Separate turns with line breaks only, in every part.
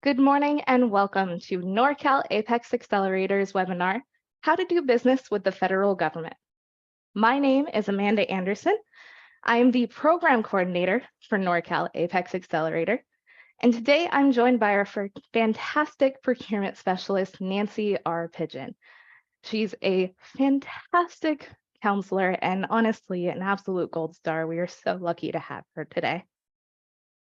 Good morning and welcome to Norcal APEX Accelerator's webinar, How to Do Business with the Federal Government. My name is Amanda Anderson. I am the program coordinator for Norcal APEX Accelerator. And today I'm joined by our fantastic procurement specialist, Nancy R. Pigeon. She's a fantastic counselor and honestly an absolute gold star. We are so lucky to have her today.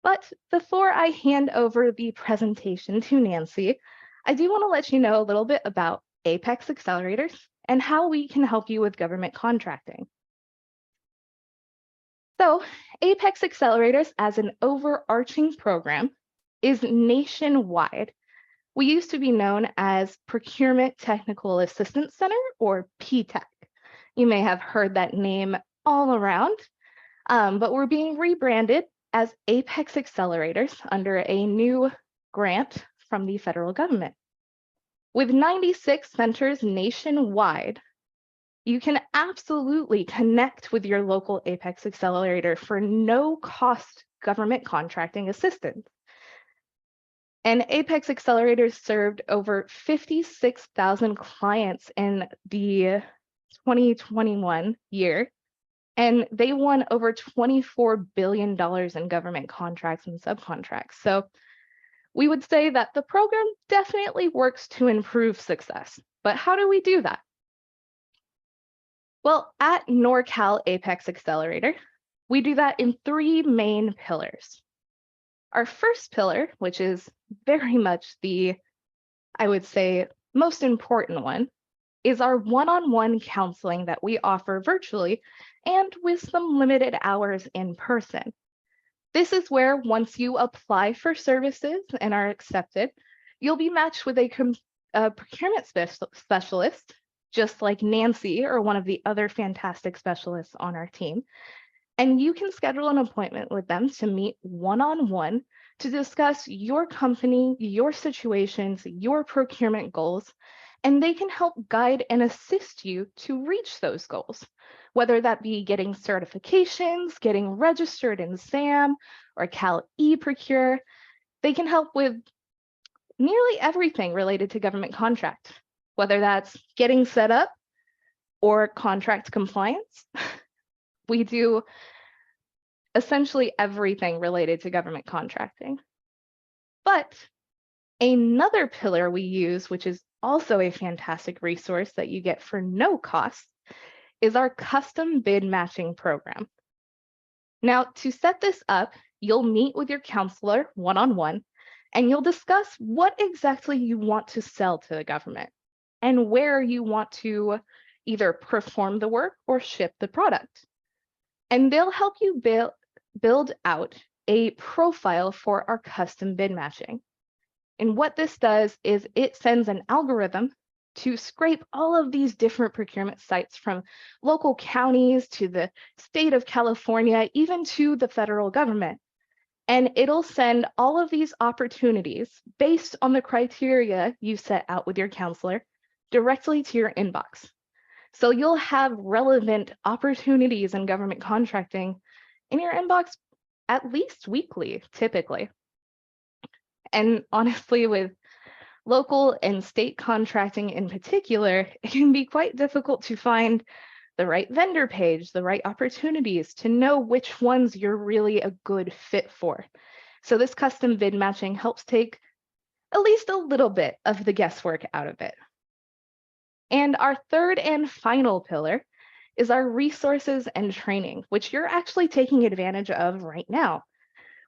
But before I hand over the presentation to Nancy, I do want to let you know a little bit about APEX Accelerators and how we can help you with government contracting. So APEX Accelerators as an overarching program is nationwide. We used to be known as Procurement Technical Assistance Center, or PTAC. You may have heard that name all around, but we're being rebranded as APEX Accelerators under a new grant from the federal government. With 96 centers nationwide, you can absolutely connect with your local APEX Accelerator for no-cost government contracting assistance. And APEX Accelerators served over 56,000 clients in the 2021 year, and they won over $24 billion in government contracts and subcontracts. So we would say that the program definitely works to improve success. But how do we do that? Well, at Norcal APEX Accelerator, we do that in three main pillars. Our first pillar, which is very much the, I would say, most important one, is our one-on-one counseling that we offer virtually and with some limited hours in person. This is where once you apply for services and are accepted, you'll be matched with a procurement specialist, just like Nancy or one of the other fantastic specialists on our team. And you can schedule an appointment with them to meet one-on-one to discuss your company, your situations, your procurement goals, and they can help guide and assist you to reach those goals, whether that be getting certifications, getting registered in SAM or Cal eProcure. They can help with nearly everything related to government contract, whether that's getting set up or contract compliance. We do essentially everything related to government contracting. But another pillar we use, which is also a fantastic resource that you get for no cost, is our custom bid matching program. Now, to set this up, you'll meet with your counselor one-on-one, and you'll discuss what exactly you want to sell to the government and where you want to either perform the work or ship the product. And they'll help you build out a profile for our custom bid matching. And what this does is it sends an algorithm to scrape all of these different procurement sites from local counties to the state of California, even to the federal government. And it'll send all of these opportunities based on the criteria you set out with your counselor directly to your inbox. So you'll have relevant opportunities in government contracting in your inbox at least weekly, typically. And honestly, with local and state contracting in particular, it can be quite difficult to find the right vendor page, the right opportunities to know which ones you're really a good fit for. So this custom bid matching helps take at least a little bit of the guesswork out of it. And our third and final pillar is our resources and training, which you're actually taking advantage of right now.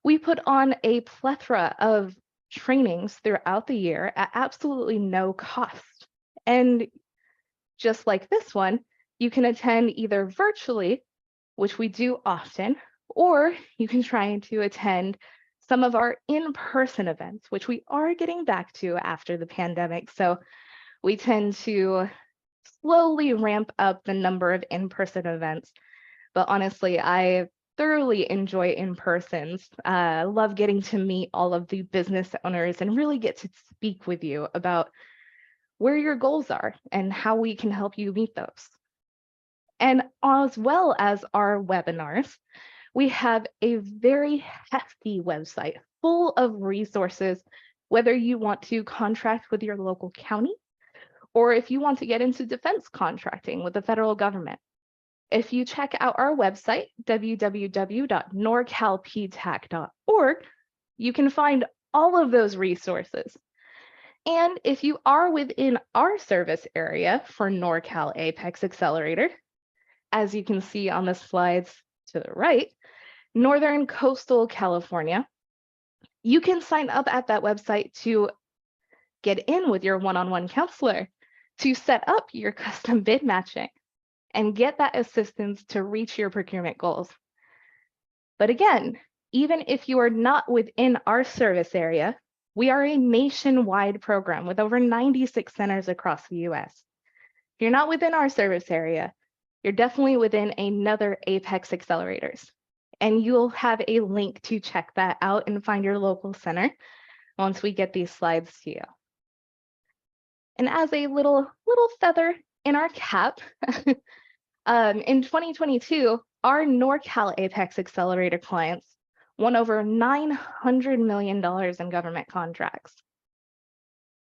We put on a plethora of trainings throughout the year at absolutely no cost. And just like this one, you can attend either virtually, which we do often, or you can try to attend some of our in-person events, which we are getting back to after the pandemic. So we tend to slowly ramp up the number of in-person events. But honestly, I thoroughly enjoy in-persons. I love getting to meet all of the business owners and really get to speak with you about where your goals are and how we can help you meet those. And as well as our webinars, we have a very hefty website full of resources whether you want to contract with your local county or if you want to get into defense contracting with the federal government. If you check out our website, www.norcalptac.org, you can find all of those resources. And if you are within our service area for Norcal APEX Accelerator, as you can see on the slides to the right, Northern Coastal California, you can sign up at that website to get in with your one-on-one counselor, to set up your custom bid matching, and get that assistance to reach your procurement goals. But again, even if you are not within our service area, we are a nationwide program with over 96 centers across the US. If you're not within our service area, you're definitely within another APEX accelerators. And you'll have a link to check that out and find your local center once we get these slides to you. And as a little feather in our cap, in 2022, our Norcal APEX Accelerator clients won over $900 million in government contracts.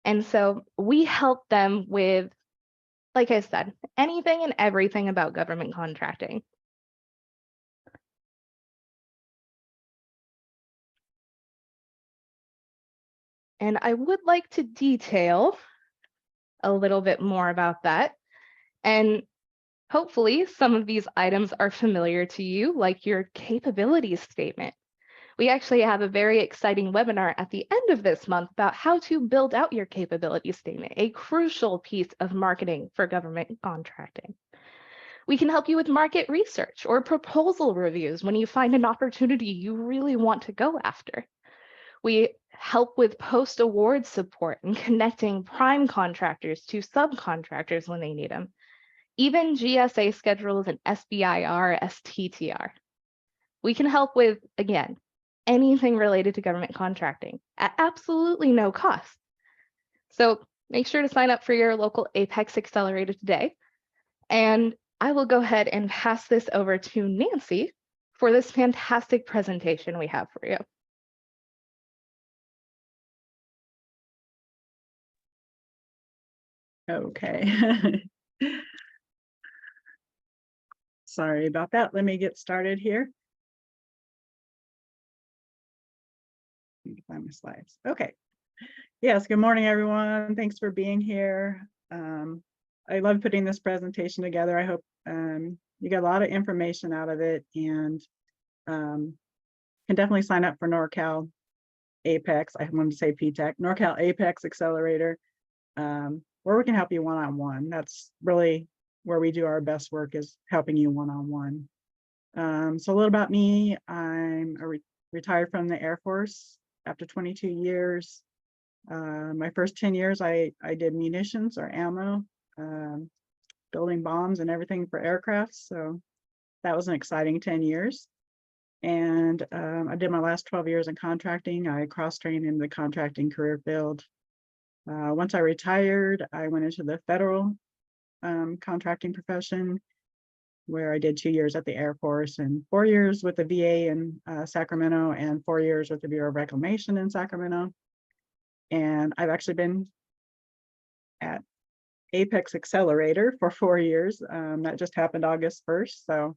And so we help them with, like I said, anything and everything about government contracting. And I would like to detail a little bit more about that. And hopefully some of these items are familiar to you, like your capabilities statement. We actually have a very exciting webinar at the end of this month about how to build out your capability statement, a crucial piece of marketing for government contracting. We can help you with market research or proposal reviews when you find an opportunity you really want to go after. We help with post-award support and connecting prime contractors to subcontractors when they need them, even GSA schedules and SBIR, STTR. We can help with, again, anything related to government contracting at absolutely no cost. So make sure to sign up for your local APEX Accelerator today. And I will go ahead and pass this over to Nancy for this fantastic presentation we have for you.
Okay. Sorry about that. Let me get started here. Let me find my slides. Okay. Yes, good morning, everyone. Thanks for being here. I love putting this presentation together. I hope you get a lot of information out of it, and can definitely sign up for Norcal APEX. I wanted to say PTAC, Norcal APEX Accelerator, where we can help you one-on-one. That's really where we do our best work, is helping you one-on-one. So a little about me. I'm retired from the Air Force after 22 years. My first 10 years, I did munitions or ammo, building bombs and everything for aircraft. So that was an exciting 10 years. And I did my last 12 years in contracting. I cross-trained in the contracting career field. Once I retired, I went into the federal contracting profession, where I did 2 years at the Air Force and 4 years with the VA in Sacramento and 4 years with the Bureau of Reclamation in Sacramento. And I've actually been at APEX Accelerator for 4 years. That just happened August 1st. So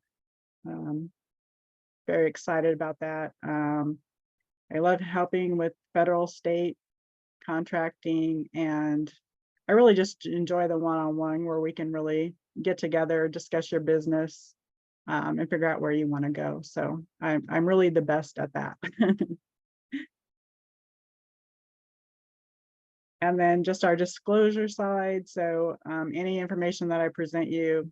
very excited about that. I love helping with federal, state contracting, and I really just enjoy the one-on-one where we can really get together, discuss your business, and figure out where you want to go. So I'm really the best at that. And then just our disclosure side. So any information that I present you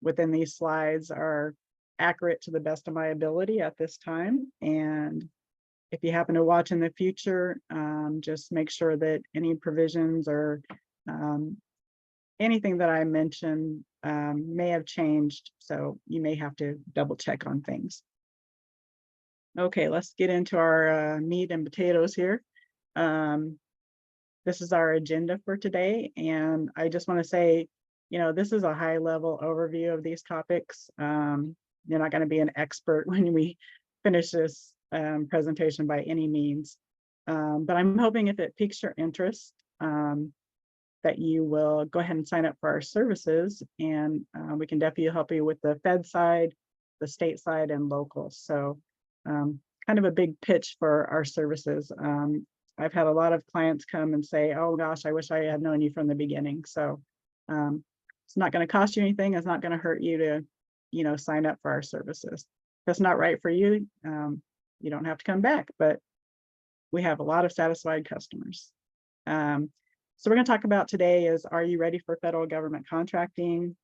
within these slides are accurate to the best of my ability at this time. And if you happen to watch in the future, just make sure that any provisions or anything that I mentioned may have changed. So you may have to double check on things. Okay, let's get into our meat and potatoes here. This is our agenda for today. And I just want to say, you know, this is a high level overview of these topics. You're not going to be an expert when we finish this presentation by any means. But I'm hoping if it piques your interest, that you will go ahead and sign up for our services, and we can definitely help you with the Fed side, the state side, and local. So kind of a big pitch for our services. I've had a lot of clients come and say, oh gosh, I wish I had known you from the beginning. So it's not going to cost you anything. It's not going to hurt you to, sign up for our services. If it's not right for you, you don't have to come back, but we have a lot of satisfied customers. So we're going to talk about today is, are you ready for federal government contracting?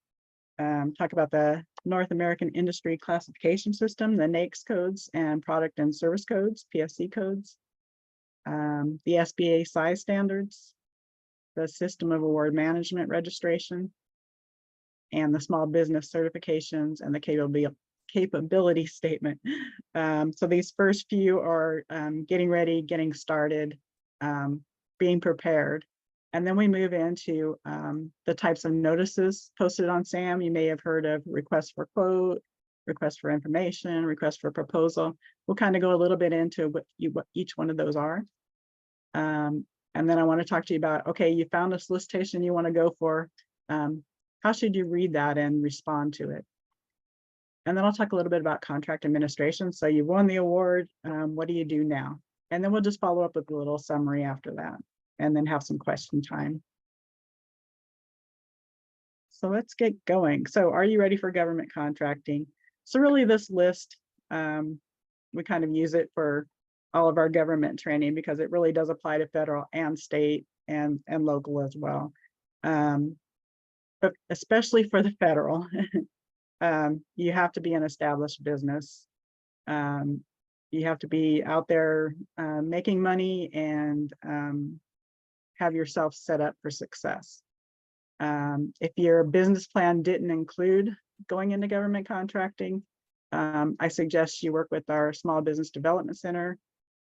Talk about the North American Industry Classification System, the NAICS codes and product and service codes, PSC codes, the SBA size standards, the System of Award Management registration, and the small business certifications and the capability statement. So these first few are getting ready, getting started, being prepared. And then we move into the types of notices posted on SAM. You may have heard of request for quote, request for information, request for proposal. We'll kind of go a little bit into what each one of those are. And then I want to talk to you about, okay, you found a solicitation you want to go for. How should you read that and respond to it? And then I'll talk a little bit about contract administration. So you won the award. What do you do now? And then we'll just follow up with a little summary after that, and then have some question time. So let's get going. So are you ready for government contracting? So really this list, we kind of use it for all of our government training because it really does apply to federal and state and local as well. But especially for the federal, you have to be an established business. You have to be out there making money and have yourself set up for success. If your business plan didn't include going into government contracting, I suggest you work with our Small Business Development Center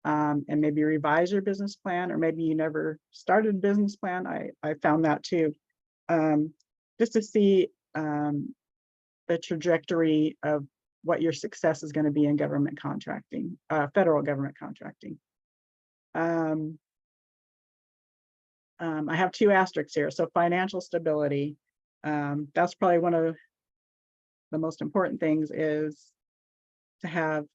and maybe revise your business plan, or maybe you never started a business plan. I found that too, just to see the trajectory of what your success is going to be in government contracting, federal government contracting. I have two asterisks here. So financial stability, that's probably one of the most important things, is to have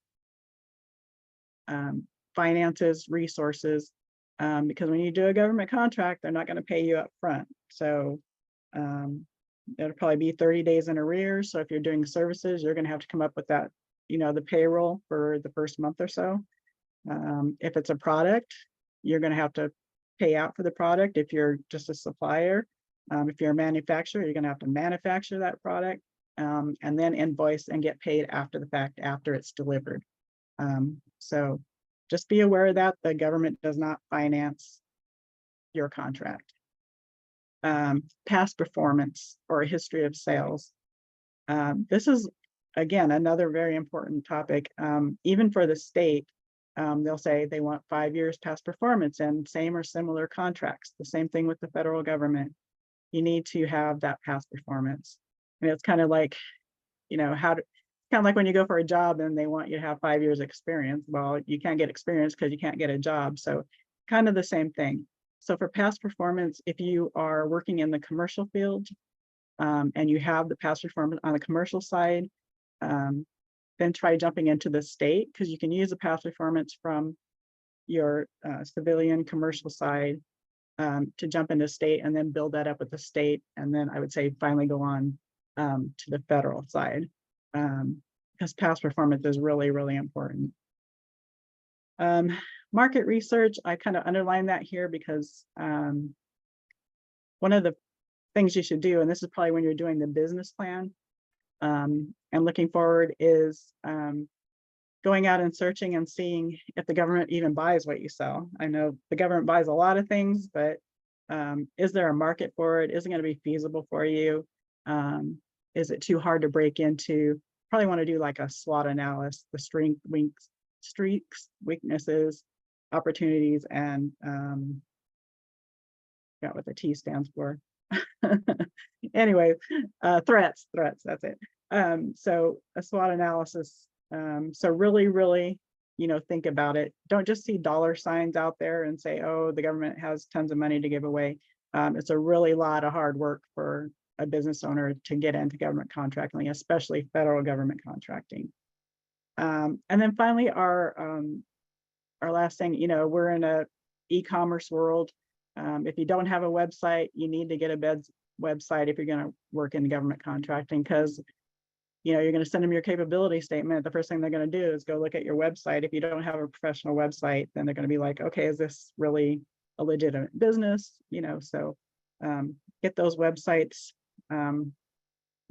finances, resources, because when you do a government contract, they're not going to pay you up front. So it'll probably be 30 days in arrears. So if you're doing services, you're going to have to come up with that, the payroll for the first month or so. If it's a product, you're going to have to pay out for the product. If you're just a supplier, if you're a manufacturer, you're going to have to manufacture that product and then invoice and get paid after the fact, after it's delivered. So just be aware that the government does not finance your contract. Past performance or a history of sales. This is, again, another very important topic. Even for the state, they'll say they want 5 years past performance and same or similar contracts. The same thing with the federal government. You need to have that past performance. And it's kind of like, kind of like when you go for a job and they want you to have 5 years experience. Well, you can't get experience because you can't get a job. So kind of the same thing. So for past performance, if you are working in the commercial field and you have the past performance on the commercial side, then try jumping into the state, because you can use the past performance from your civilian commercial side to jump into state and then build that up with the state. And then I would say finally go on to the federal side, because past performance is really, really important. Market research, I kind of underline that here because one of the things you should do, and this is probably when you're doing the business plan and looking forward, is going out and searching and seeing if the government even buys what you sell. I know the government buys a lot of things, but is there a market for it? Is it going to be feasible for you? Is it too hard to break into? Probably want to do like a SWOT analysis, the strengths, weaknesses, opportunities, and got what the T stands for. Anyway, threats, that's it. So a SWOT analysis. So really think about it. Don't just see dollar signs out there and say, oh, the government has tons of money to give away. It's a really lot of hard work for a business owner to get into government contracting, especially federal government contracting. And then finally, our last thing, we're in a e-commerce world. If you don't have a website, you need to get a website if you're going to work in government contracting, because you're going to send them your capability statement. The first thing they're going to do is go look at your website. If you don't have a professional website, then they're going to be like, okay, is this really a legitimate business? So get those websites,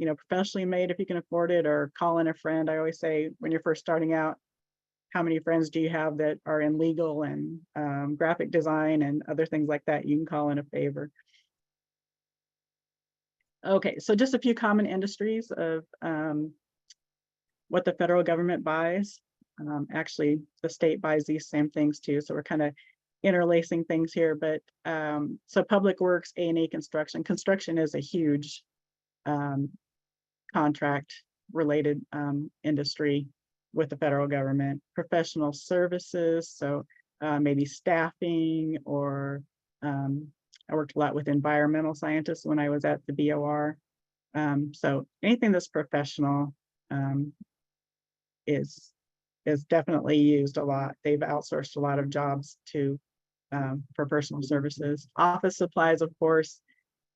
professionally made if you can afford it, or call in a friend. I always say, when you're first starting out, how many friends do you have that are in legal and graphic design and other things like that? You can call in a favor. Okay, so just a few common industries of what the federal government buys. Actually, the state buys these same things too, so we're kind of interlacing things here. But so public works, A&E construction. Construction is a huge contract related industry with the federal government. Professional services, so maybe staffing, or I worked a lot with environmental scientists when I was at the BOR. So anything that's professional is definitely used a lot. They've outsourced a lot of jobs to for personal services. Office supplies, of course,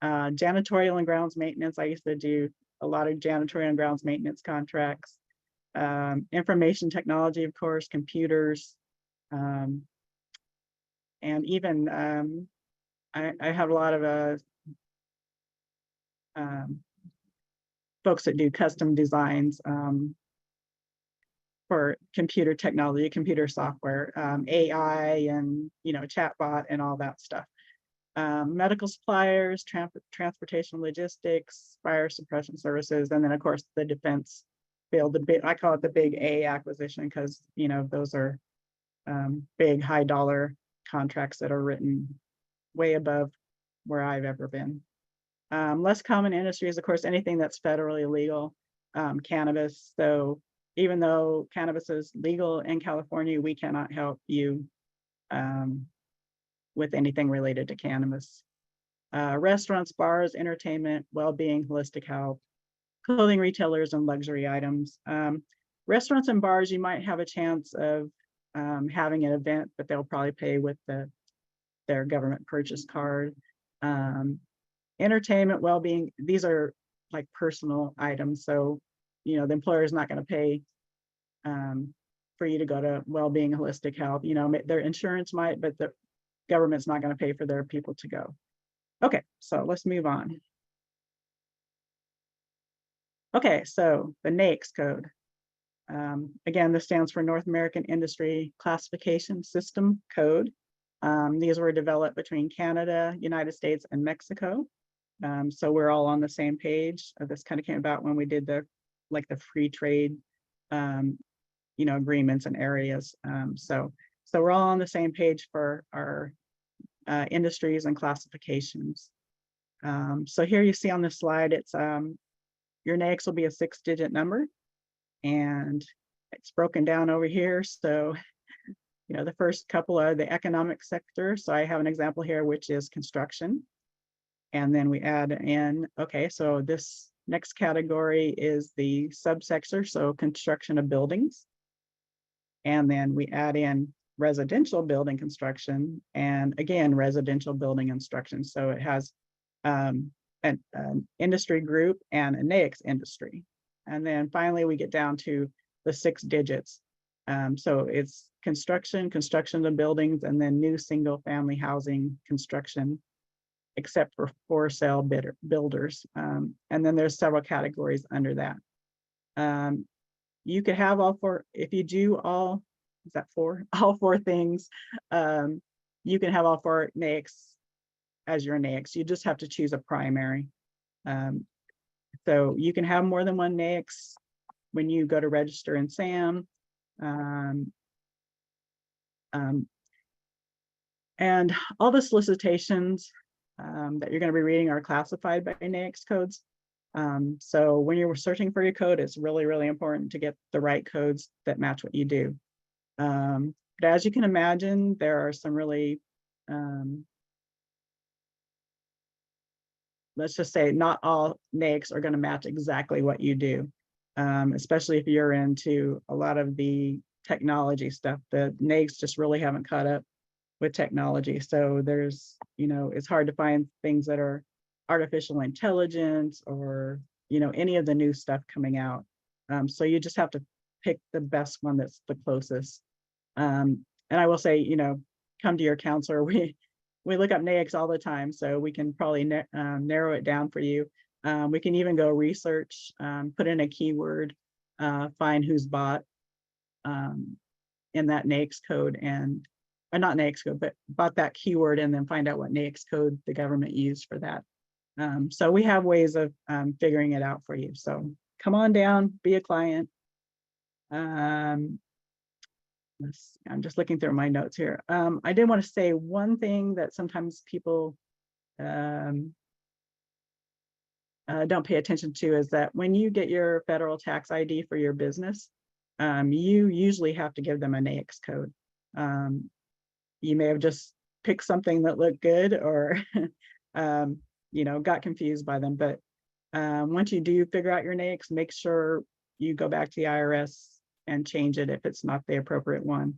janitorial and grounds maintenance. I used to do a lot of janitorial and grounds maintenance contracts. Information technology, of course, computers, and even I have a lot of folks that do custom designs for computer technology, computer software, AI, and chatbot and all that stuff. Medical suppliers, transportation logistics, fire suppression services, and then of course the defense field. I call it the big A acquisition, because those are big high dollar contracts that are written way above where I've ever been. Less common industries, of course, anything that's federally legal. Cannabis. So even though cannabis is legal in California, we cannot help you with anything related to cannabis. Restaurants, bars, entertainment, well-being, holistic health, clothing retailers, and luxury items. Restaurants and bars, you might have a chance of having an event, but they'll probably pay with their government purchase card. Entertainment, well-being, these are like personal items. So, the employer is not going to pay for you to go to well-being, holistic health. Their insurance might, but the government's not going to pay for their people to go. Okay, so let's move on. Okay, so the NAICS code. Again, this stands for North American Industry Classification System Code. These were developed between Canada, United States, and Mexico. So we're all on the same page. This kind of came about when we did the free trade, agreements and areas. So we're all on the same page for our industries and classifications. So here you see on this slide, it's your NAICS will be a 6-digit number, and it's broken down over here. So, the first couple are the economic sector. So I have an example here, which is construction. And then we add in, okay, so this next category is the subsector, so construction of buildings. And then we add in residential building construction, and again, residential building construction. So it has an industry group and a NAICS industry. And then finally, we get down to the 6 digits. So it's construction of buildings, and then new single family housing construction, except for sale builders. And then there's several categories under that. You could have all 4, if you do all, is that 4? All 4 things, you can have all 4 NAICS as your NAICS. You just have to choose a primary. So you can have more than one NAICS when you go to register in SAM. And all the solicitations that you're going to be reading are classified by NAICS codes. So when you're searching for your code, it's really, really important to get the right codes that match what you do. But as you can imagine, there are some really, let's just say not all NAICS are going to match exactly what you do, especially if you're into a lot of the technology stuff. The NAICS just really haven't caught up with technology. So there's, it's hard to find things that are artificial intelligence or, any of the new stuff coming out. So you just have to pick the best one that's the closest. And I will say, come to your counselor. We look up NAICS all the time, so we can probably narrow it down for you. We can even go research, put in a keyword, find who's bought in that NAICS code and, or not NAICS code, but bought that keyword and then find out what NAICS code the government used for that. So we have ways of figuring it out for you. So come on down, be a client. I'm just looking through my notes here. I did want to say one thing that sometimes people don't pay attention to is that when you get your federal tax ID for your business, you usually have to give them a NAICS code. You may have just picked something that looked good or, got confused by them. But once you do figure out your NAICS, make sure you go back to the IRS and change it if it's not the appropriate one.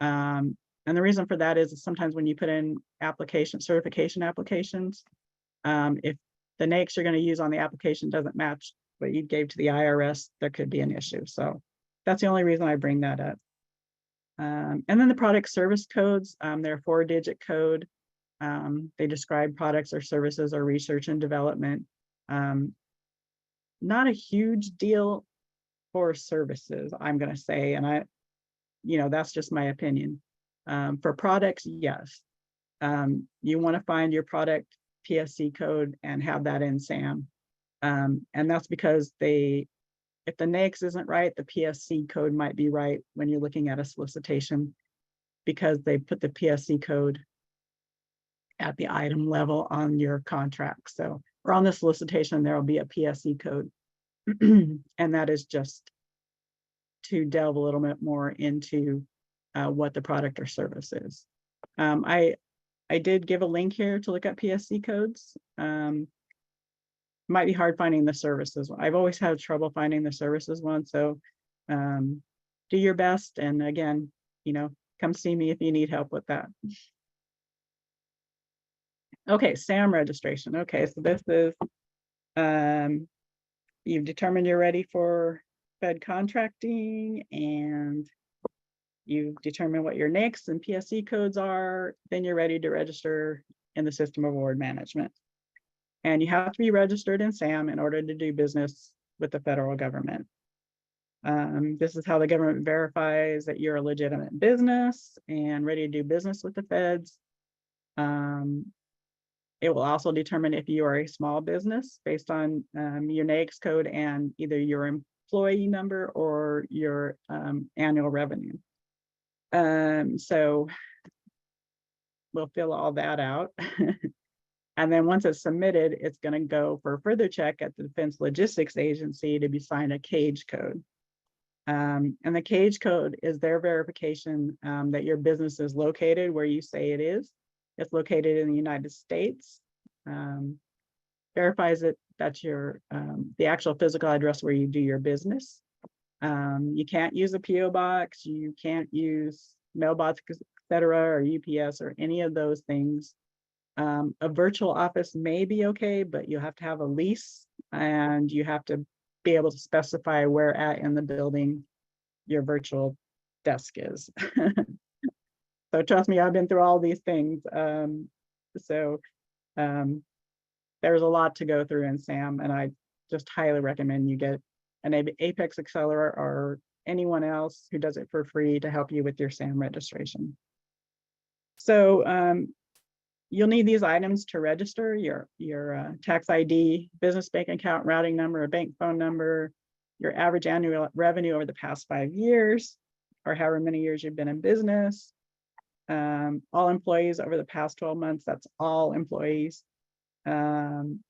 And the reason for that is sometimes when you put in certification applications, if the NAICS you're going to use on the application doesn't match what you gave to the IRS, there could be an issue. So that's the only reason I bring that up. And then the product service codes, they're a 4-digit code. They describe products or services or research and development. Not a huge deal for services, I'm going to say, and that's just my opinion. For products, yes. You want to find your product PSC code and have that in SAM. And that's because if the NAICS isn't right, the PSC code might be right when you're looking at a solicitation because they put the PSC code at the item level on your contract. So, or on the solicitation, there will be a PSC code. And that is just to delve a little bit more into what the product or service is. I did give a link here to look at PSC codes. Might be hard finding the services. I've always had trouble finding the services one. So do your best. And again, come see me if you need help with that. Okay, SAM registration. Okay, so this is, you've determined you're ready for Fed contracting and you've determined what your NAICS and PSC codes are, then you're ready to register in the System of Award Management. And you have to be registered in SAM in order to do business with the federal government. This is how the government verifies that you're a legitimate business and ready to do business with the feds. It will also determine if you are a small business based on your NAICS code and either your employee number or your annual revenue. So we'll fill all that out. And then once it's submitted, it's going to go for further check at the Defense Logistics Agency to be signed a CAGE code. And the CAGE code is their verification that your business is located where you say it is. It's located in the United States. Verifies it that's your the actual physical address where you do your business. You can't use a PO box. You can't use mailbox, etc., or UPS or any of those things. A virtual office may be okay, but you have to have a lease and you have to be able to specify where at in the building your virtual desk is. So trust me, I've been through all these things. There's a lot to go through in SAM, and I just highly recommend you get an APEX Accelerator or anyone else who does it for free to help you with your SAM registration. So you'll need these items to register: your tax ID, business bank account routing number, a bank phone number, your average annual revenue over the past 5 years, or however many years you've been in business. All employees over the past 12 months, that's all employees. And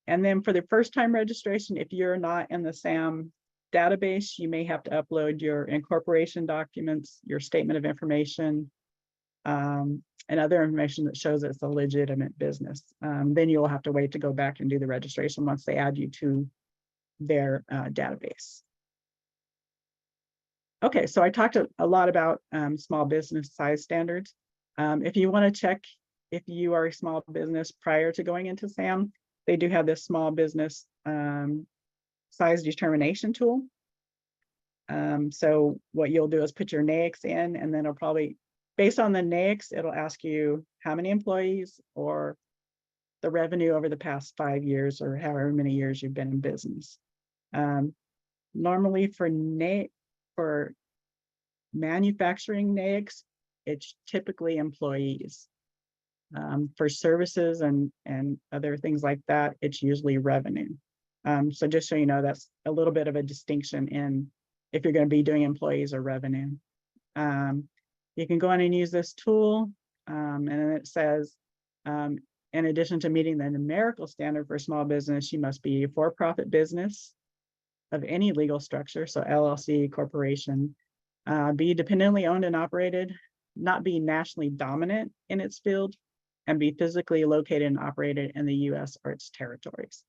then for the first time registration, if you're not in the SAM database, you may have to upload your incorporation documents, your statement of information, and other information that shows it's a legitimate business. Then you'll have to wait to go back and do the registration once they add you to their database. Okay, so I talked a lot about small business size standards. If you want to check if you are a small business prior to going into SAM, they do have this small business size determination tool. So what you'll do is put your NAICS in, and then it'll probably, based on the NAICS, it'll ask you how many employees or the revenue over the past 5 years or however many years you've been in business. Normally for manufacturing NAICS, it's typically employees. For services and other things like that, it's usually revenue. So just so you know, that's a little bit of a distinction in if you're going to be doing employees or revenue. You can go in and use this tool, and then it says, in addition to meeting the numerical standard for small business, you must be a for-profit business of any legal structure, so LLC, corporation, be dependently owned and operated, not be nationally dominant in its field, and be physically located and operated in the US or its territories.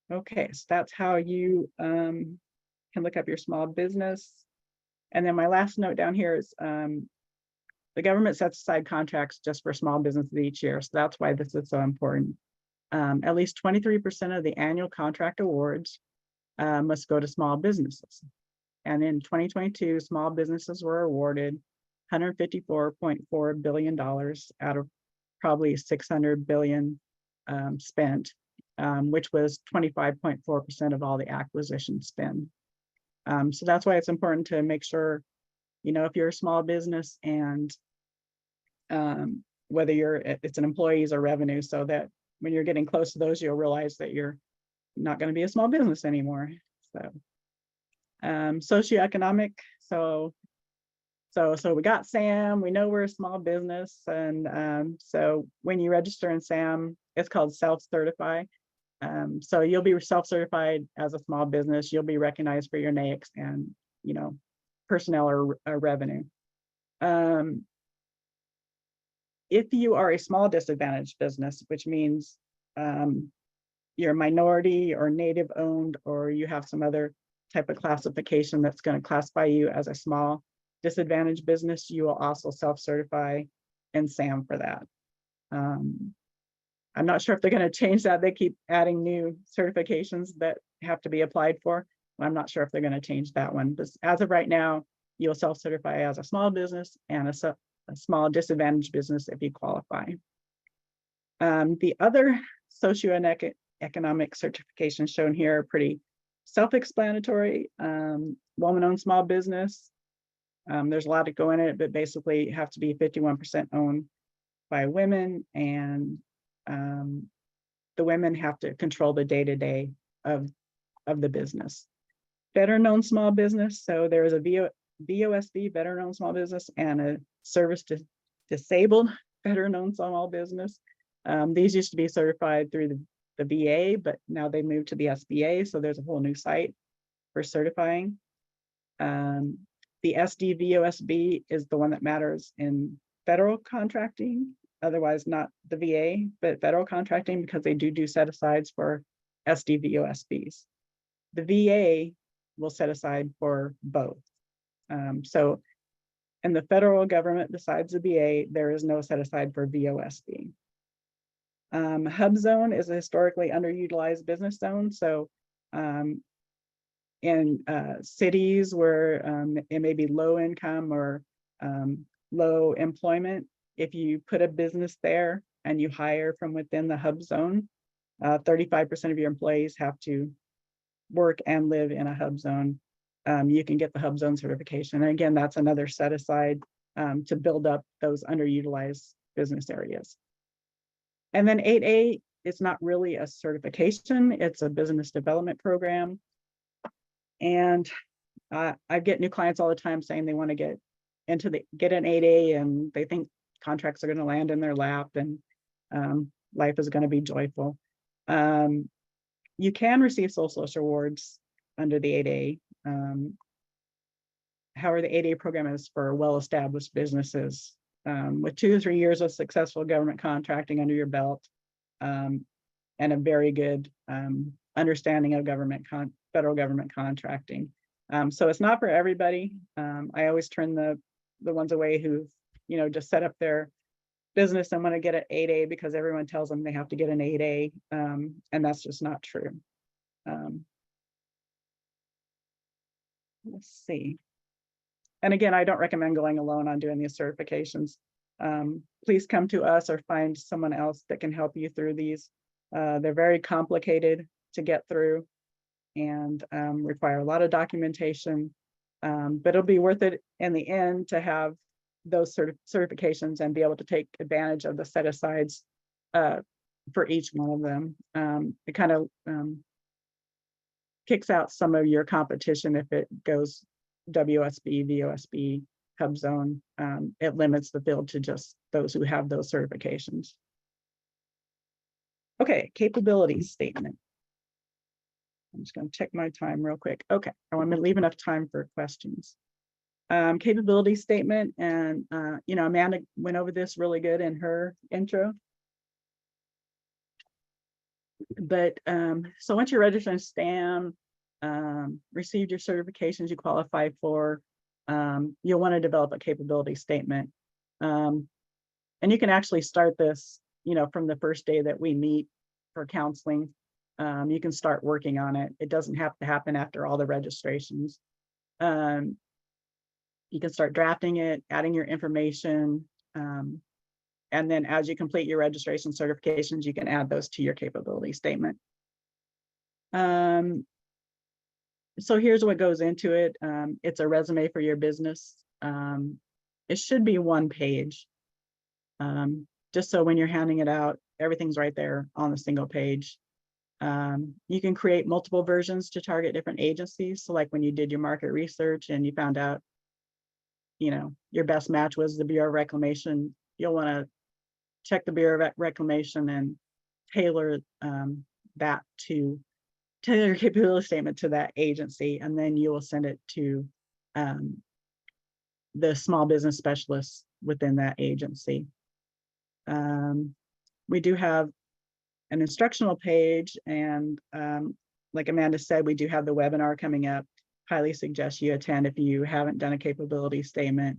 Okay, so that's how you can look up your small business. And then my last note down here is the government sets aside contracts just for small businesses each year. So that's why this is so important. At least 23% of the annual contract awards must go to small businesses. And in 2022, small businesses were awarded $154.4 billion out of probably $600 billion spent, which was 25.4% of all the acquisition spend. So that's why it's important to make sure, you know, if you're a small business and whether it's an employees or revenue, so that when you're getting close to those, you'll realize that you're not going to be a small business anymore. So socioeconomic. So we got SAM, we know we're a small business. And so when you register in SAM, it's called self-certify. So you'll be self-certified as a small business. You'll be recognized for your NAICS and, you know, personnel or revenue. If you are a small disadvantaged business, which means you're a minority or native owned, or you have some other type of classification that's going to classify you as a small disadvantaged business, you will also self-certify in SAM for that. I'm not sure if they're going to change that. They keep adding new certifications that have to be applied for. I'm not sure if they're going to change that one. But as of right now, you'll self-certify as a small business and a small disadvantaged business if you qualify. The other socioeconomic certifications shown here are pretty self-explanatory. Woman-owned small business. There's a lot to go in it, but basically you have to be 51% owned by women, and the women have to control the day-to-day of the business. Veteran-owned small business. So there is a VOSB, veteran-owned small business, and a service to disabled veteran-owned small business. These used to be certified through the VA, but now they moved to the SBA. So there's a whole new site for certifying. The SDVOSB is the one that matters in federal contracting, otherwise not the VA, but federal contracting, because they do set-asides for SDVOSBs. The VA will set aside for both. So in the federal government, besides the VA, there is no set-aside for VOSB. Hub zone is a historically underutilized business zone. So in cities where it may be low income or low employment, if you put a business there and you hire from within the hub zone, 35% of your employees have to work and live in a hub zone. You can get the hub zone certification. And again, that's another set aside to build up those underutilized business areas. And then 8A, it's not really a certification, it's a business development program. And I get new clients all the time saying they want to get an 8A, and they think contracts are going to land in their lap and life is going to be joyful. You can receive sole source awards under the 8A. However, the 8A program is for well-established businesses with 2 to 3 years of successful government contracting under your belt, and a very good understanding of federal government contracting. So it's not for everybody. I always turn the ones away who, just set up their business and want to get an 8A because everyone tells them they have to get an 8A, and that's just not true. Let's see. And again, I don't recommend going alone on doing these certifications. Please come to us or find someone else that can help you through these. They're very complicated to get through and require a lot of documentation, but it'll be worth it in the end to have those certifications and be able to take advantage of the set-asides for each one of them. It kind of kicks out some of your competition if it goes WSB, VOSB, Hub Zone. It limits the field to just those who have those certifications. Okay, capability statement. I'm just going to check my time real quick. Okay, I want to leave enough time for questions. Capability statement, and Amanda went over this really good in her intro. But so once you're registered in STAM, received your certifications you qualify for, you'll want to develop a capability statement. And you can actually start this, from the first day that we meet for counseling. You can start working on it. It doesn't have to happen after all the registrations. You can start drafting it, adding your information, and then as you complete your registration certifications, you can add those to your capability statement. So here's what goes into it. It's a resume for your business. It should be 1 page, just so when you're handing it out, everything's right there on the single page. You can create multiple versions to target different agencies. So like when you did your market research and you found out, your best match was the Bureau of Reclamation, you'll want to check the Bureau of Reclamation and tailor tailor your capability statement to that agency, and then you will send it to the small business specialists within that agency. We do have an instructional page, and like Amanda said, we do have the webinar coming up. Highly suggest you attend if you haven't done a capability statement.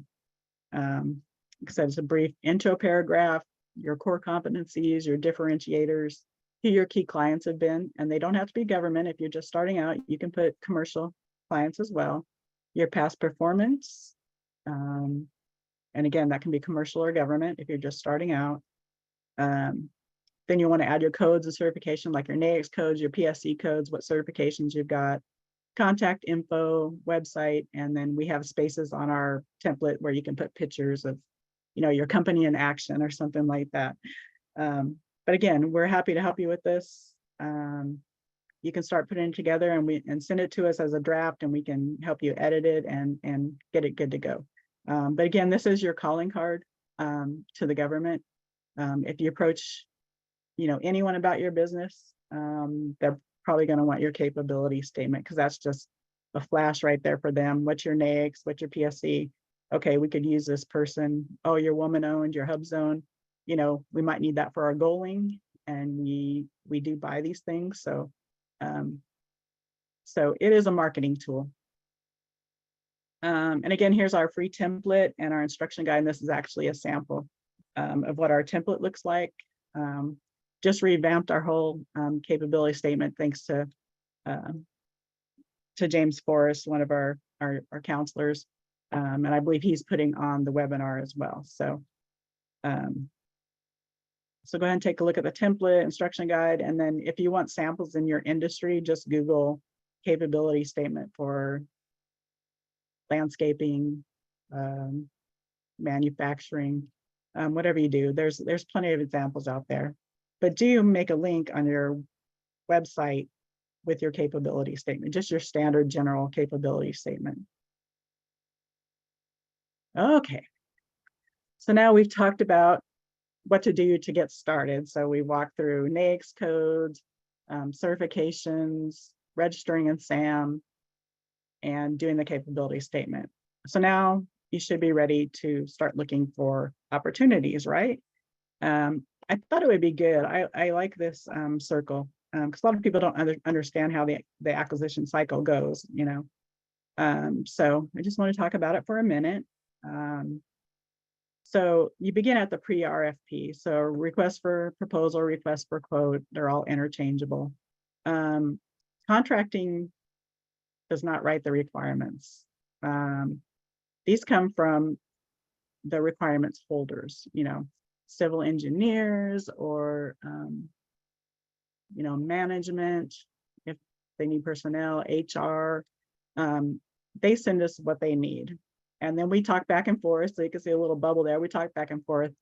Like I said, it's a brief intro paragraph, your core competencies, your differentiators, who your key clients have been, and they don't have to be government. If you're just starting out, you can put commercial clients as well. Your past performance, and again, that can be commercial or government if you're just starting out. Then you want to add your codes of certification, like your NAICS codes, your PSC codes, what certifications you've got, contact info, website, and then we have spaces on our template where you can put pictures of, your company in action or something like that. But again, we're happy to help you with this. You can start putting it together and send it to us as a draft, and we can help you edit it and get it good to go. But again, this is your calling card to the government. If you approach, anyone about your business, they're probably going to want your capability statement, because that's just a flash right there for them. What's your NAICS? What's your PSC? Okay, we could use this person. Oh, you're woman-owned, your Hub Zone. We might need that for our goaling, and we do buy these things. So it is a marketing tool. And again, here's our free template and our instruction guide. And this is actually a sample of what our template looks like. Just revamped our whole capability statement thanks to James Forrest, one of our counselors, and I believe he's putting on the webinar as well. So so go ahead and take a look at the template, instruction guide, and then if you want samples in your industry, just Google capability statement for landscaping, manufacturing, whatever you do. There's plenty of examples out there, but do make a link on your website with your capability statement, just your standard general capability statement. Okay, so now we've talked about what to do to get started. So we walked through NAICS codes, certifications, registering in SAM, and doing the capability statement. So now you should be ready to start looking for opportunities, right? I thought it would be good. I like this circle because a lot of people don't understand how the acquisition cycle goes, you know. So I just want to talk about it for a minute. So you begin at the pre-RFP. So request for proposal, request for quote, they're all interchangeable. Contracting does not write the requirements. These come from the requirements holders, you know, civil engineers or, you know, management, if they need personnel, HR, they send us what they need. And then we talk back and forth. So you can see a little bubble there. We talk back and forth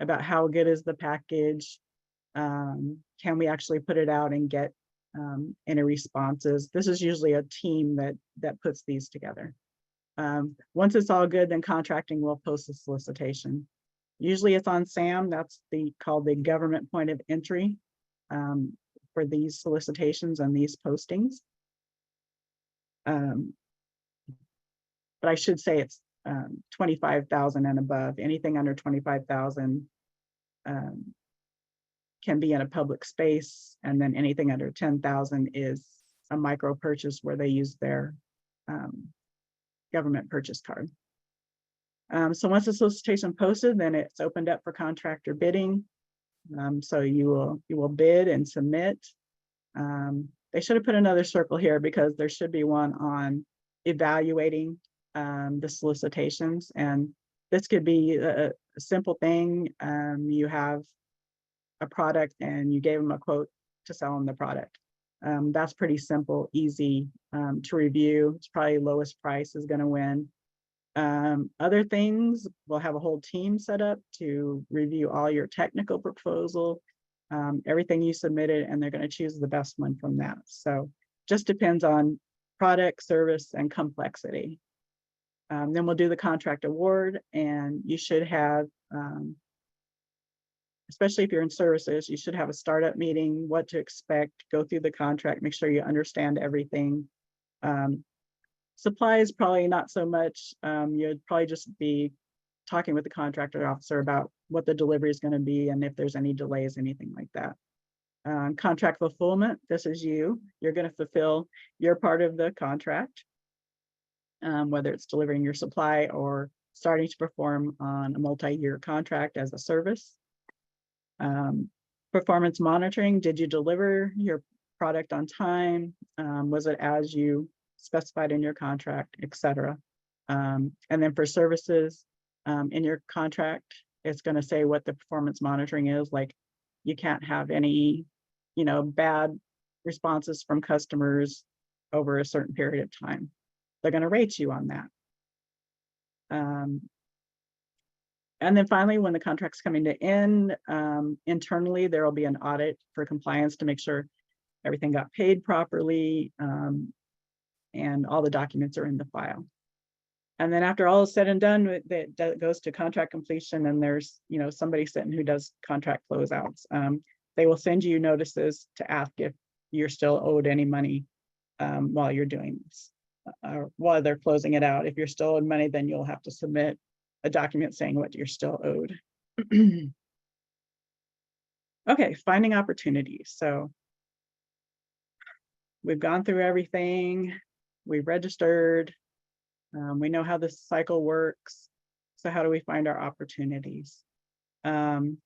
about how good is the package. Can we actually put it out and get any responses? This is usually a team that puts these together. Once it's all good, then contracting will post a solicitation. Usually it's on SAM, that's called the government point of entry for these solicitations and these postings. But I should say it's 25,000 and above. Anything under 25,000 can be in a public space, and then anything under 10,000 is a micro purchase where they use their government purchase card. So once the solicitation posted, then it's opened up for contractor bidding. So you will bid and submit. They should have put another circle here because there should be one on evaluating the solicitations. And this could be a simple thing. You have a product and you gave them a quote to sell them the product. That's pretty simple, easy to review. It's probably lowest price is going to win. Other things, we'll have a whole team set up to review all your technical proposal, everything you submitted, and they're going to choose the best one from that. So just depends on product, service, and complexity. Then we'll do the contract award, and you should have, especially if you're in services, you should have a startup meeting, what to expect, go through the contract, make sure you understand everything. Supplies, probably not so much. You'd probably just be talking with the contractor officer about what the delivery is going to be and if there's any delays, anything like that. Contract fulfillment, this is you. You're going to fulfill your part of the contract, whether it's delivering your supply or starting to perform on a multi-year contract as a service. Performance monitoring, did you deliver your product on time? Was it as you specified in your contract, etc. And then for services in your contract, it's going to say what the performance monitoring is. Like, you can't have any, you know, bad responses from customers over a certain period of time. They're going to rate you on that. And then finally, when the contract's coming to end, internally, there will be an audit for compliance to make sure everything got paid properly, and all the documents are in the file. And then after all is said and done, that goes to contract completion, and there's, you know, somebody sitting who does contract closeouts. They will send you notices to ask if you're still owed any money while you're doing this, while they're closing it out. If you're still owed money, then you'll have to submit a document saying what you're still owed. Okay, finding opportunities. So we've gone through everything. We've registered. We know how this cycle works. So how do we find our opportunities? So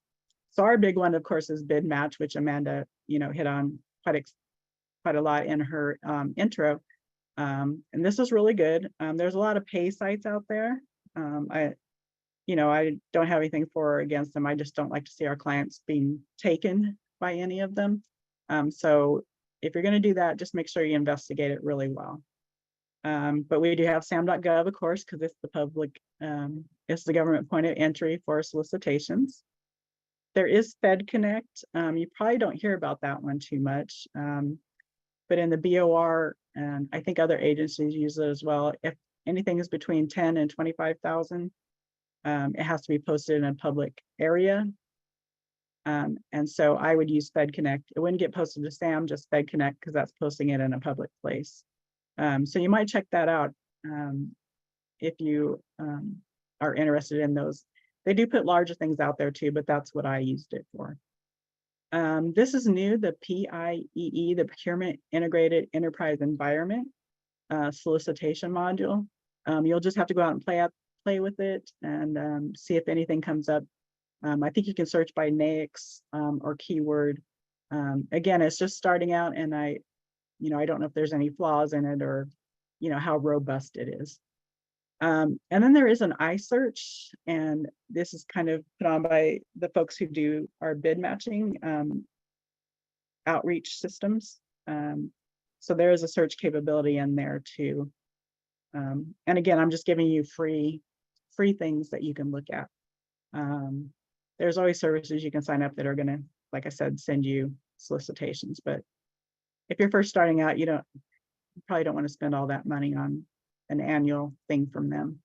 our big one, of course, is bid match, which Amanda, you know, hit on quite a lot in her intro. And this is really good. There's a lot of pay sites out there. I don't have anything for or against them. I just don't like to see our clients being taken by any of them. So if you're going to do that, just make sure you investigate it really well. But we do have sam.gov, of course, because it's the public, it's the government point of entry for solicitations. There is FedConnect. You probably don't hear about that one too much, but in the BOR, and I think other agencies use it as well. If anything is between 10 and 25,000, it has to be posted in a public area. And so I would use FedConnect. It wouldn't get posted to SAM, just FedConnect, because that's posting it in a public place. So you might check that out if you are interested in those. They do put larger things out there too, but that's what I used it for. This is new, the PIEE, the Procurement Integrated Enterprise Environment solicitation module. You'll just have to go out and play with it and see if anything comes up. I think you can search by NAICS or keyword. Again, it's just starting out, and I don't know if there's any flaws in it or, how robust it is. And then there is an iSearch, and this is kind of put on by the folks who do our bid matching outreach systems. So there is a search capability in there too. And again, I'm just giving you free things that you can look at. There's always services you can sign up that are going to, like I said, send you solicitations. But if you're first starting out, you probably don't want to spend all that money on an annual thing from them.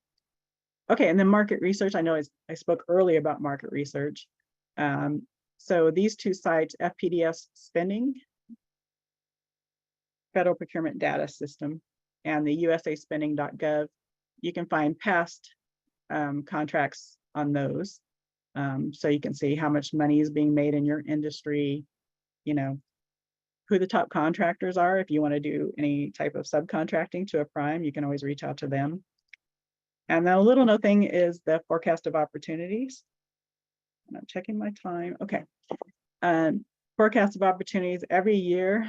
Okay, and then market research. I know I spoke earlier about market research. So these two sites, FPDS Spending, Federal Procurement Data System, and the usaspending.gov, you can find past contracts on those. So you can see how much money is being made in your industry, who the top contractors are. If you want to do any type of subcontracting to a prime, you can always reach out to them. And then a little note thing is the forecast of opportunities. And I'm checking my time. Okay. Forecast of opportunities every year,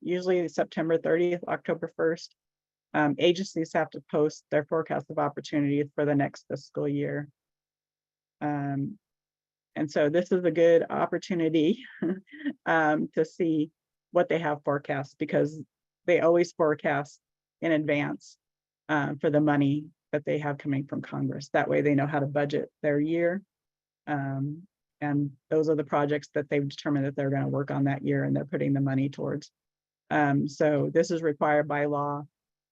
usually September 30th, October 1st. Agencies have to post their forecast of opportunities for the next fiscal year. And so this is a good opportunity to see what they have forecast, because they always forecast in advance for the money that they have coming from Congress. That way they know how to budget their year. And those are the projects that they've determined that they're going to work on that year, and they're putting the money towards. So this is required by law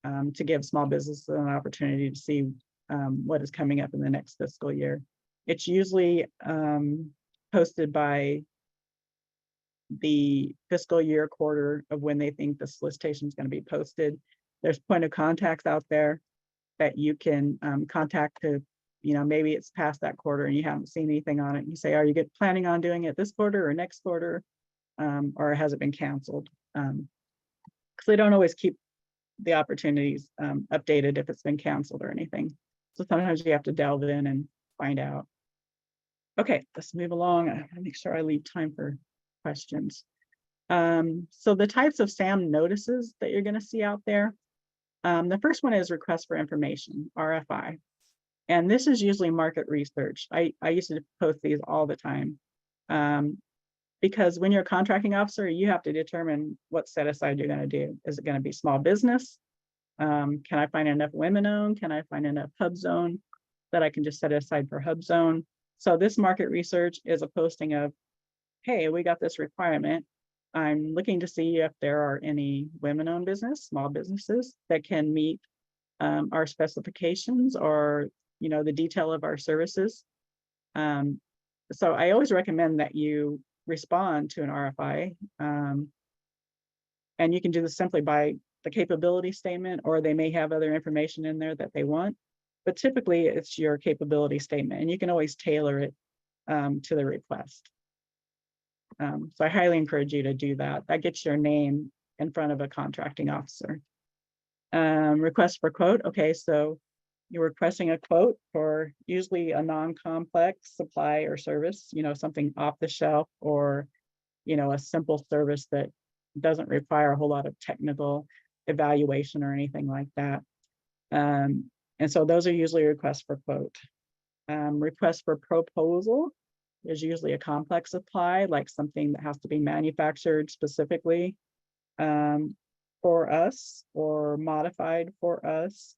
to give small businesses an opportunity to see what is coming up in the next fiscal year. It's usually posted by the fiscal year quarter of when they think the solicitation is going to be posted. There's point of contacts out there that you can contact to, maybe it's past that quarter and you haven't seen anything on it. You say, are you planning on doing it this quarter or next quarter? Or has it been canceled? Because they don't always keep the opportunities updated if it's been canceled or anything. So sometimes you have to delve in and find out. Okay, let's move along. I want to make sure I leave time for questions. So the types of SAM notices that you're going to see out there. The first one is request for information, RFI. And this is usually market research. I used to post these all the time because when you're a contracting officer, you have to determine what set aside you're going to do. Is it going to be small business? Can I find enough women-owned? Can I find enough hub zone that I can just set aside for hub zone? So this market research is a posting of, hey, we got this requirement. I'm looking to see if there are any women-owned business, small businesses that can meet our specifications or, the detail of our services. So I always recommend that you respond to an RFI. And you can do this simply by the capability statement, or they may have other information in there that they want. But typically it's your capability statement, and you can always tailor it to the request. So I highly encourage you to do that. That gets your name in front of a contracting officer. Request for quote. Okay, so you're requesting a quote for usually a non-complex supply or service, something off the shelf, or, a simple service that doesn't require a whole lot of technical evaluation or anything like that. And so those are usually requests for quote. Request for proposal is usually a complex supply, like something that has to be manufactured specifically for us or modified for us.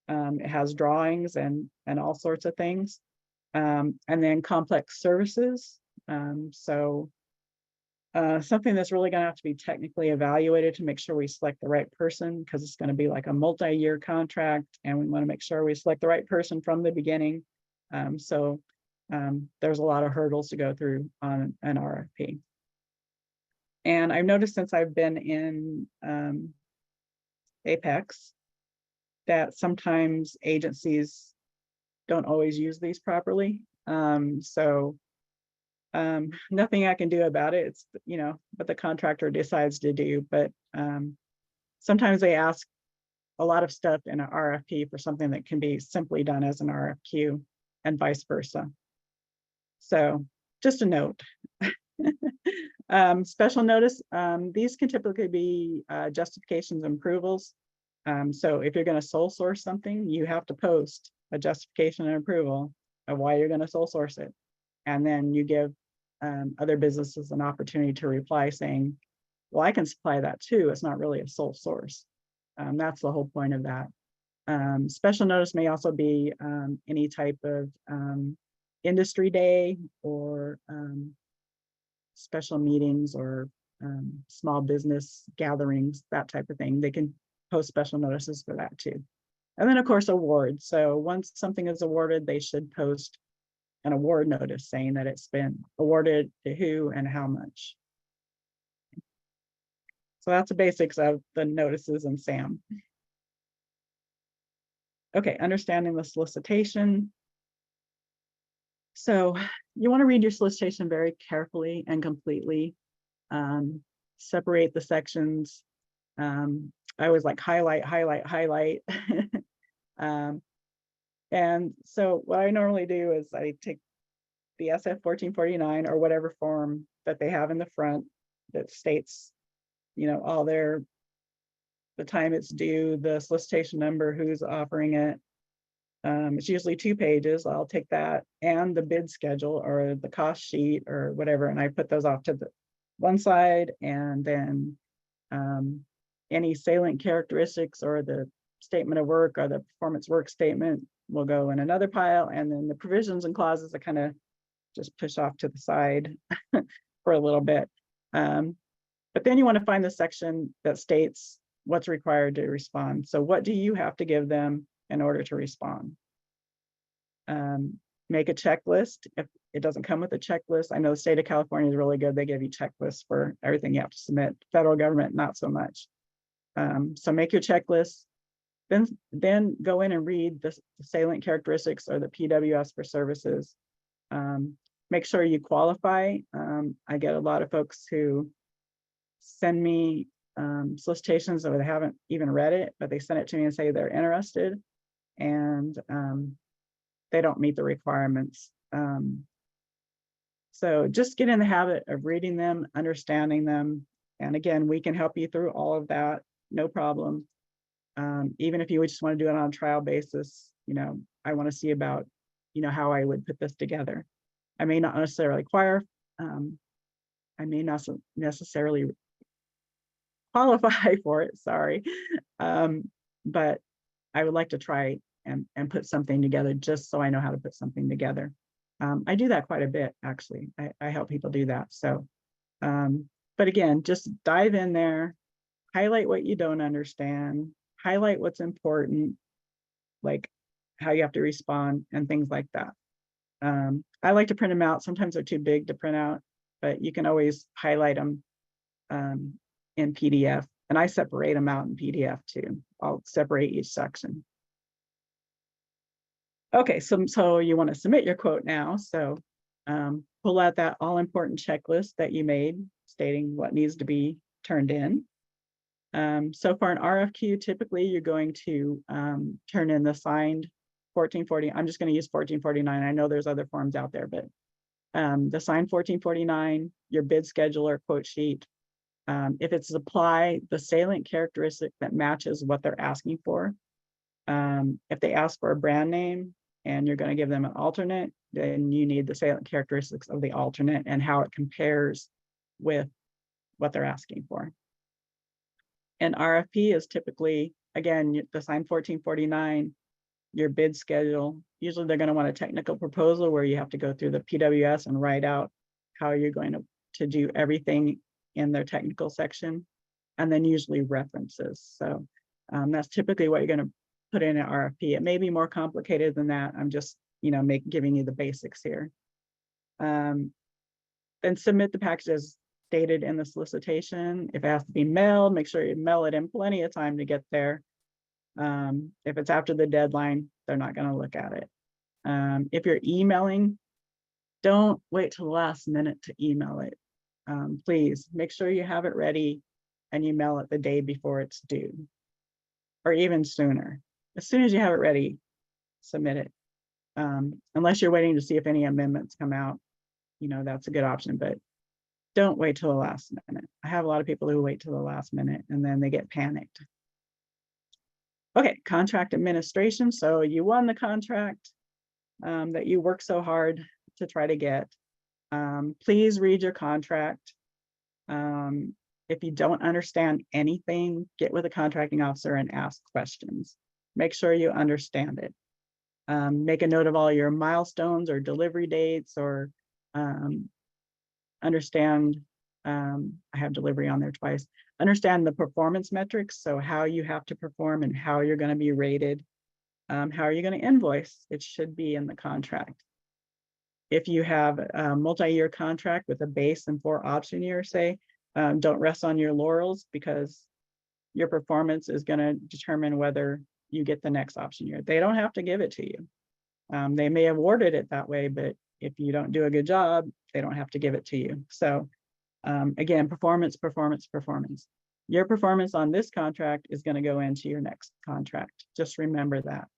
It has drawings and all sorts of things. And then complex services. Something that's really going to have to be technically evaluated to make sure we select the right person, because it's going to be like a multi-year contract, and we want to make sure we select the right person from the beginning. There's a lot of hurdles to go through on an RFP. And I've noticed since I've been in APEX, that sometimes agencies don't always use these properly. Nothing I can do about it. It's, what the contractor decides to do, but sometimes they ask a lot of stuff in an RFP for something that can be simply done as an RFQ and vice versa. So just a note. Special notice, these can typically be justifications and approvals. So if you're going to sole source something, you have to post a justification and approval of why you're going to sole source it. And then you give other businesses an opportunity to reply saying, well, I can supply that too. It's not really a sole source. That's the whole point of that. Special notice may also be any type of industry day or special meetings or small business gatherings, that type of thing. They can post special notices for that too. And then of course, awards. So once something is awarded, they should post an award notice saying that it's been awarded to who and how much. So that's the basics of the notices in SAM. Okay, understanding the solicitation. So you want to read your solicitation very carefully and completely. Separate the sections. I always like highlight. And so what I normally do is I take the SF 1449 or whatever form that they have in the front that states, all the time it's due, the solicitation number, who's offering it. It's usually 2 pages. I'll take that and the bid schedule or the cost sheet or whatever, and I put those off to the one side, and then any salient characteristics or the statement of work or the performance work statement will go in another pile, and then the provisions and clauses I kind of just push off to the side for a little bit. But then you want to find the section that states what's required to respond. So what do you have to give them in order to respond? Make a checklist. If it doesn't come with a checklist, I know the state of California is really good. They give you checklists for everything you have to submit. Federal government, not so much. So make your checklist. Then go in and read the salient characteristics or the PWS for services. Make sure you qualify. I get a lot of folks who send me solicitations that they haven't even read it, but they send it to me and say they're interested, and they don't meet the requirements. So just get in the habit of reading them, understanding them. And again, we can help you through all of that, no problem. Even if you just want to do it on a trial basis, I want to see about, how I would put this together. I may not necessarily require, I may not necessarily qualify for it, sorry. But I would like to try and put something together just so I know how to put something together. I do that quite a bit, actually. I help people do that. So, but again, just dive in there, highlight what you don't understand, highlight what's important, like how you have to respond and things like that. I like to print them out. Sometimes they're too big to print out, but you can always highlight them in PDF, and I separate them out in PDF too. I'll separate each section. Okay, so you want to submit your quote now. So pull out that all important checklist that you made stating what needs to be turned in. So for an RFQ, typically you're going to turn in the signed 1440. I'm just going to use 1449. I know there's other forms out there, but the signed 1449, your bid schedule or quote sheet. If it's supply, the salient characteristic that matches what they're asking for. If they ask for a brand name and you're going to give them an alternate, then you need the salient characteristics of the alternate and how it compares with what they're asking for. An RFP is typically, again, the signed 1449, your bid schedule. Usually they're going to want a technical proposal where you have to go through the PWS and write out how you're going to do everything in their technical section, and then usually references. So that's typically what you're going to put in an RFP. It may be more complicated than that. I'm just, giving you the basics here. Then submit the packages stated in the solicitation. If it has to be mailed, make sure you mail it in plenty of time to get there. If it's after the deadline, they're not going to look at it. If you're emailing, don't wait till the last minute to email it. Please make sure you have it ready and you mail it the day before it's due, or even sooner. As soon as you have it ready, submit it. Unless you're waiting to see if any amendments come out, that's a good option, but don't wait till the last minute. I have a lot of people who wait till the last minute and then they get panicked. Okay, contract administration. So you won the contract that you worked so hard to try to get. Please read your contract. If you don't understand anything, get with a contracting officer and ask questions. Make sure you understand it. Make a note of all your milestones or delivery dates, or understand, I have delivery on there twice, understand the performance metrics, so how you have to perform and how you're going to be rated. How are you going to invoice? It should be in the contract. If you have a multi-year contract with a base and 4 option years, say, don't rest on your laurels, because your performance is going to determine whether you get the next option year. They don't have to give it to you. They may have awarded it that way, but if you don't do a good job, they don't have to give it to you. So again, performance, performance, performance. Your performance on this contract is going to go into your next contract. Just remember that.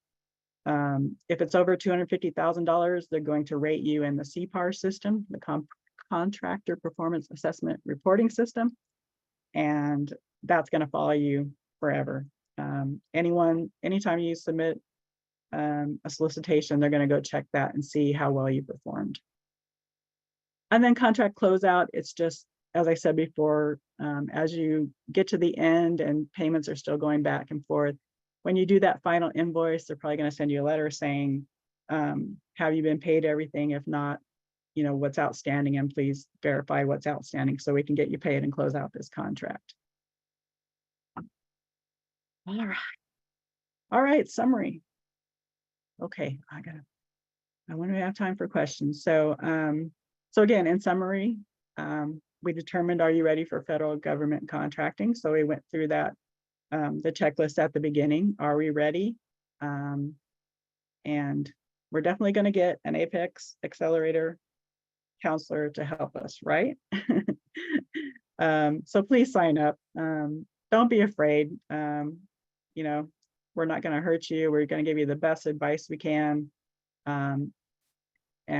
If it's over $250,000, they're going to rate you in the CPAR system, the Contractor Performance Assessment Reporting System, and that's going to follow you forever. Anytime you submit a solicitation, they're going to go check that and see how well you performed. And then contract closeout, it's just, as I said before, as you get to the end and payments are still going back and forth, when you do that final invoice, they're probably going to send you a letter saying, have you been paid everything? If not, what's outstanding, and please verify what's outstanding so we can get you paid and close out this contract. All right, summary. Okay, I want to have time for questions. So again, in summary, we determined, are you ready for federal government contracting? So we went through that, the checklist at the beginning. Are we ready? And we're definitely going to get an APEX Accelerator counselor to help us, right? So please sign up. Don't be afraid. We're not going to hurt you. We're going to give you the best advice we can. And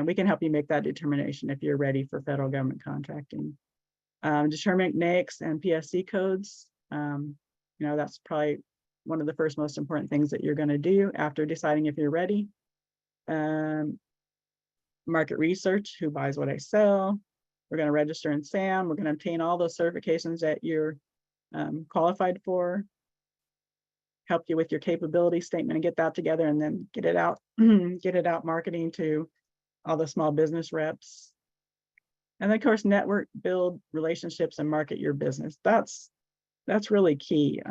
we can help you make that determination if you're ready for federal government contracting. Determine NAICS and PSC codes. That's probably one of the first most important things that you're going to do after deciding if you're ready. Market research, who buys what I sell. We're going to register in SAM. We're going to obtain all those certifications that you're qualified for. Help you with your capability statement and get that together, and then get it out, marketing to all the small business reps. And then of course, network, build relationships, and market your business. That's really key.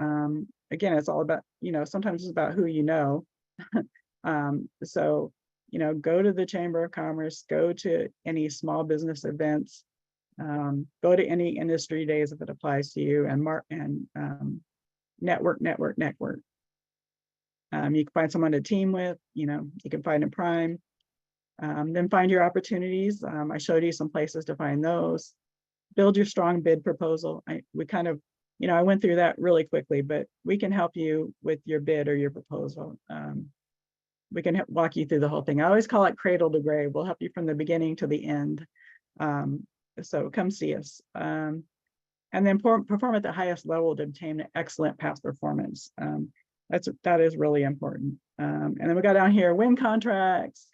Again, it's all about, sometimes it's about who you know. So, go to the Chamber of Commerce, go to any small business events, go to any industry days if it applies to you, and network. You can find someone to team with, you can find a prime, then find your opportunities. I showed you some places to find those. Build your strong bid proposal. I went through that really quickly, but we can help you with your bid or your proposal. We can walk you through the whole thing. I always call it cradle to grave. We'll help you from the beginning to the end. So come see us. And then perform at the highest level to obtain excellent past performance. That is really important. And then we got down here, win contracts.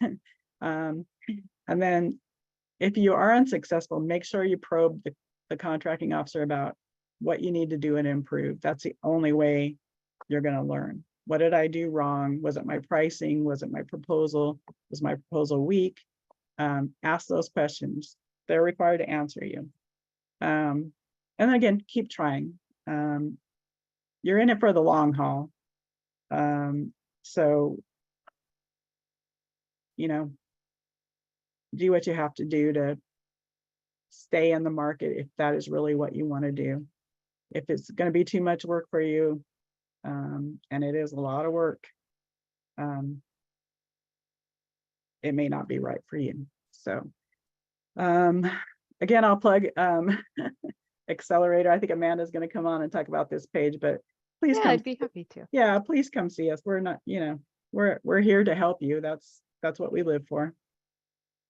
And then if you are unsuccessful, make sure you probe the contracting officer about what you need to do and improve. That's the only way you're going to learn. What did I do wrong? Was it my pricing? Was it my proposal? Was my proposal weak? Ask those questions. They're required to answer you. And then again, keep trying. You're in it for the long haul. So, do what you have to do stay in the market if that is really what you want to do. If it's going to be too much work for you, and it is a lot of work, it may not be right for you. So again, I'll plug Accelerator. I think Amanda's going to come on and talk about this page, but please
Yeah,
come.
I'd be happy to.
Yeah, please come see us. We're not, we're here to help you. That's what we live for.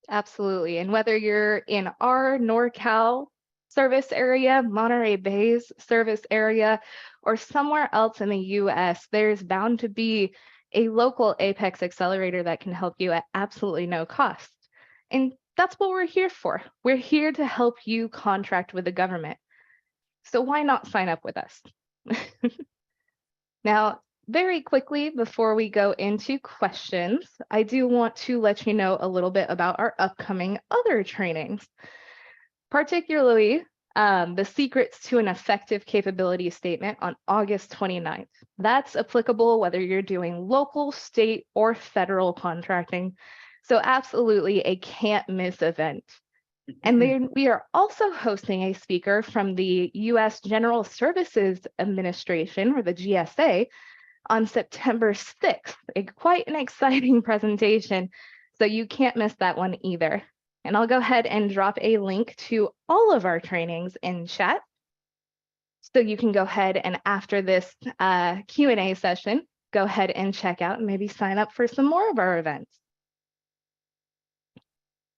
Absolutely. And whether you're in our NorCal service area, Monterey Bay's service area, or somewhere else in the US, there's bound to be a local Apex Accelerator that can help you at absolutely no cost. And that's what we're here for. We're here to help you contract with the government. So why not sign up with us? Now, very quickly, before we go into questions, I do want to let you know a little bit about our upcoming other trainings, particularly the secrets to an effective capability statement on August 29th. That's applicable whether you're doing local, state, or federal contracting. So absolutely a can't miss event. And then we are also hosting a speaker from the U.S. General Services Administration, or the GSA, on September 6th, quite an exciting presentation. So you can't miss that one either. And I'll go ahead and drop a link to all of our trainings in chat. So you can go ahead and after this Q&A session, go ahead and check out and maybe sign up for some more of our events.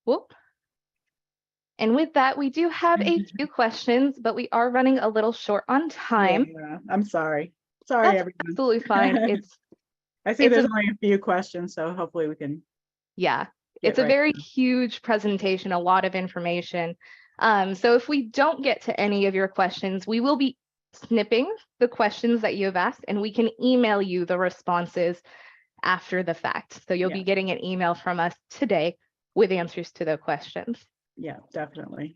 Whoop. And with that, we do have a few questions, but we are running a little short on time.
Yeah, I'm sorry. Sorry,
That's
everyone.
absolutely fine.
I see there's only a few questions, so hopefully we can.
Yeah, it's a very huge presentation, a lot of information. So if we don't get to any of your questions, we will be snipping the questions that you have asked, and we can email you the responses after the fact. So you'll be getting an email from us today with answers to the questions.
Yeah, definitely.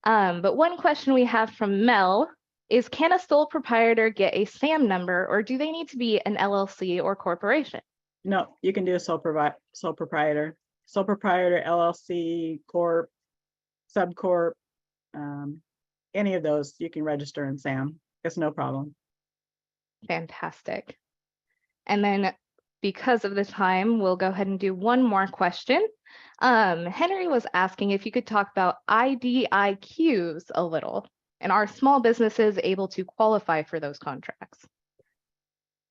But one question we have from Mel is, can a sole proprietor get a SAM number, or do they need to be an LLC or corporation?
No, you can do a sole proprietor, LLC, corp, subcorp, any of those you can register in SAM. It's no problem.
Fantastic. And then because of the time, we'll go ahead and do one more question. Henry was asking if you could talk about IDIQs a little, and are small businesses able to qualify for those contracts?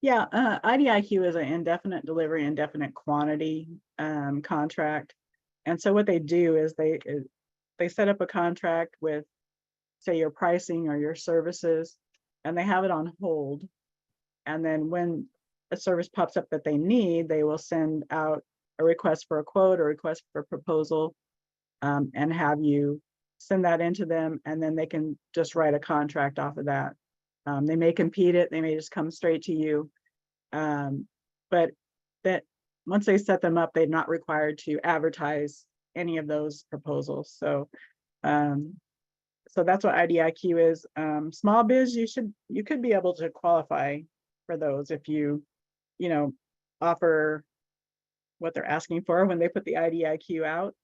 Yeah, IDIQ is an indefinite delivery, indefinite quantity contract. And so what they do is they set up a contract with, say, your pricing or your services, and they have it on hold. And then when a service pops up that they need, they will send out a request for a quote or request for a proposal, and have you send that into them, and then they can just write a contract off of that. They may compete it, they may just come straight to you. But that once they set them up, they're not required to advertise any of those proposals. So so that's what IDIQ is. Small biz, you could be able to qualify for those if you offer what they're asking for when they put the IDIQ out.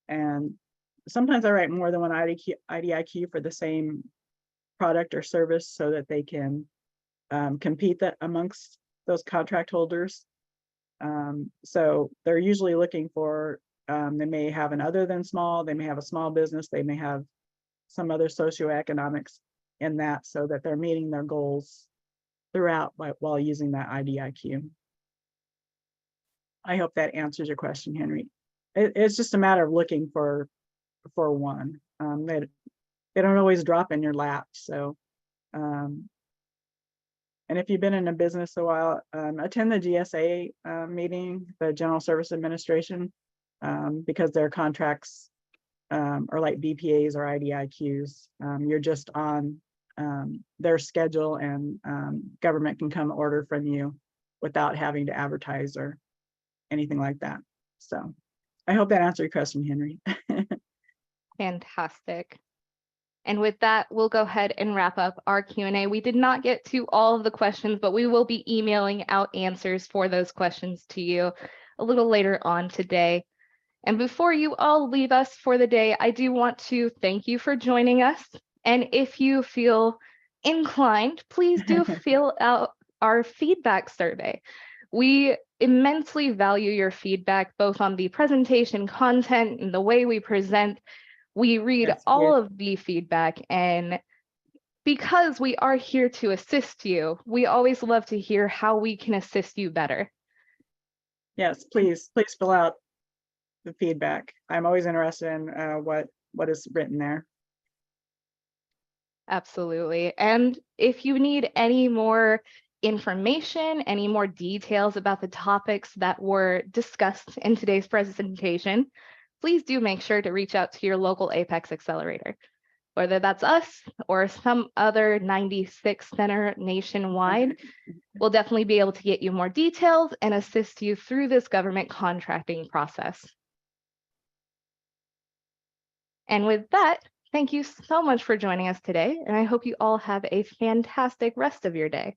And sometimes I write more than one IDIQ for the same product or service so that they can compete amongst those contract holders. So they're usually looking for, they may have an other than small, they may have a small business, they may have some other socioeconomics in that, so that they're meeting their goals throughout while using that IDIQ. I hope that answers your question, Henry. It's just a matter of looking for one. They don't always drop in your lap. So, and if you've been in a business a while, attend the GSA meeting, the General Service Administration, because their contracts are like BPAs or IDIQs. You're just on their schedule, and government can come order from you without having to advertise or anything like that. So I hope that answered your question, Henry.
Fantastic. And with that, we'll go ahead and wrap up our Q&A. We did not get to all of the questions, but we will be emailing out answers for those questions to you a little later on today. And before you all leave us for the day, I do want to thank you for joining us. And if you feel inclined, please do fill out our feedback survey. We immensely value your feedback, both on the presentation content and the way we present. We read
That's
all
good.
of the feedback, and because we are here to assist you, we always love to hear how we can assist you better.
Yes, please fill out the feedback. I'm always interested in what is written there.
Absolutely. And if you need any more information, any more details about the topics that were discussed in today's presentation, please do make sure to reach out to your local APEX Accelerator, whether that's us or some other 96 center nationwide. We'll definitely be able to get you more details and assist you through this government contracting process. And with that, thank you so much for joining us today, and I hope you all have a fantastic rest of your day.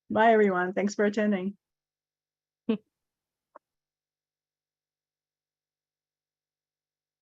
Bye, everyone. Thanks for attending.